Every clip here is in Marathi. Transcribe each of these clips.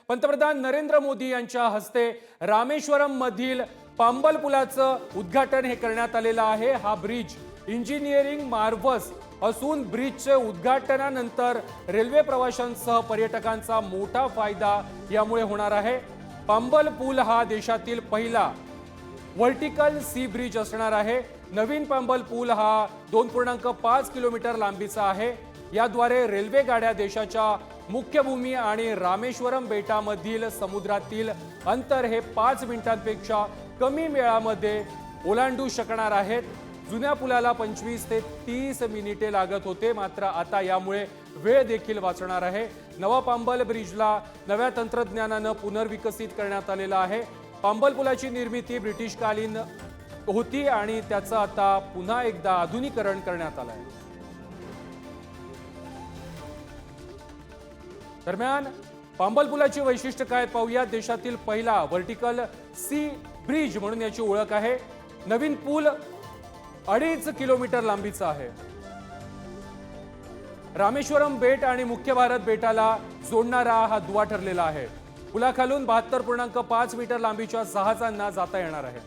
पंतप्रधान नरेंद्र मोदी यांच्या हस्ते रामेश्वरम मधील पांबल पुलाचं उद्घाटन हे करण्यात आलेलं आहे। हा ब्रिज इंजिनिअरिंग मार्वस असून ब्रिजचे उद्घाटनानंतर रेल्वे प्रवाशांसह पर्यटकांचा मोठा फायदा यामुळे होणार आहे। पांबल पूल हा देशातील पहिला वर्टिकल सी ब्रिज असणार आहे। नवीन पांबल पूल हा 2.5 किलोमीटर लांबीचा आहे। याद्वारे रेल्वे गाड्या देशाच्या मुख्य भूमी आणि रामेश्वरम बेटामधील समुद्रातील अंतर हे 5 मिनिटांपेक्षा कमी वेळामध्ये ओलांडू शकणार आहेत। जुन्या पुलाला 25 ते 30 मिनिटे लागत होते, मात्र आता यामुळे वेळ देखील वाचणार आहे। नवा पांबल ब्रिजला नव्या तंत्रज्ञानाने पुनर्विकसित करण्यात आलेला आहे। पांबल पुलाची निर्मिती ब्रिटिशकालीन होती आणि त्याचं आता पुन्हा एकदा आधुनिकीकरण करण्यात आलं आहे। दरम्यान पांबल पुलाची वैशिष्ट्य काय पाहूया। देशातील पहिला वर्टिकल सी ब्रिज म्हणून याची ओळख आहे। नवीन पूल 2.5 किलोमीटर लांबीचा आहे। रामेश्वरम बेट आणि मुख्य भारत बेटाला जोडणारा हा दुवा ठरलेला आहे। पुलाखालून 72.5 मीटर लांबीच्या जहाजांना जाता येणार आहे।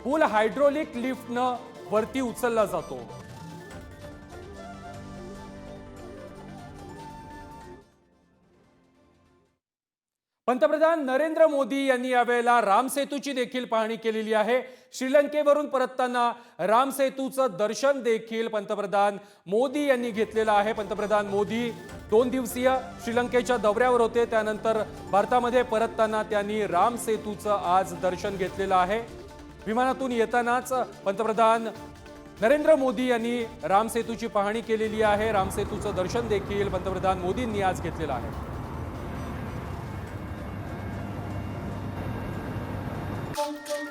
पूल हायड्रोलिक लिफ्टनं वरती उचलला जातो। पंतप्रधान नरेंद्र मोदी यांनी यावेळेला राम सेतूची देखील पाहणी केलेली आहे। श्रीलंकेवरून परतताना राम सेतूचं दर्शन देखील पंतप्रधान मोदी यांनी घेतलेलं आहे। पंतप्रधान मोदी 2 दिवसीय श्रीलंकेच्या दौऱ्यावर होते, त्यानंतर भारतामध्ये परतताना त्यांनी राम सेतूचं आज दर्शन घेतलेलं आहे। विमानातून येतानाच पंतप्रधान नरेंद्र मोदी यांनी राम सेतूची पाहणी केलेली आहे। राम सेतूचं दर्शन देखील पंतप्रधान मोदींनी आज घेतलेलं आहे। Thank you.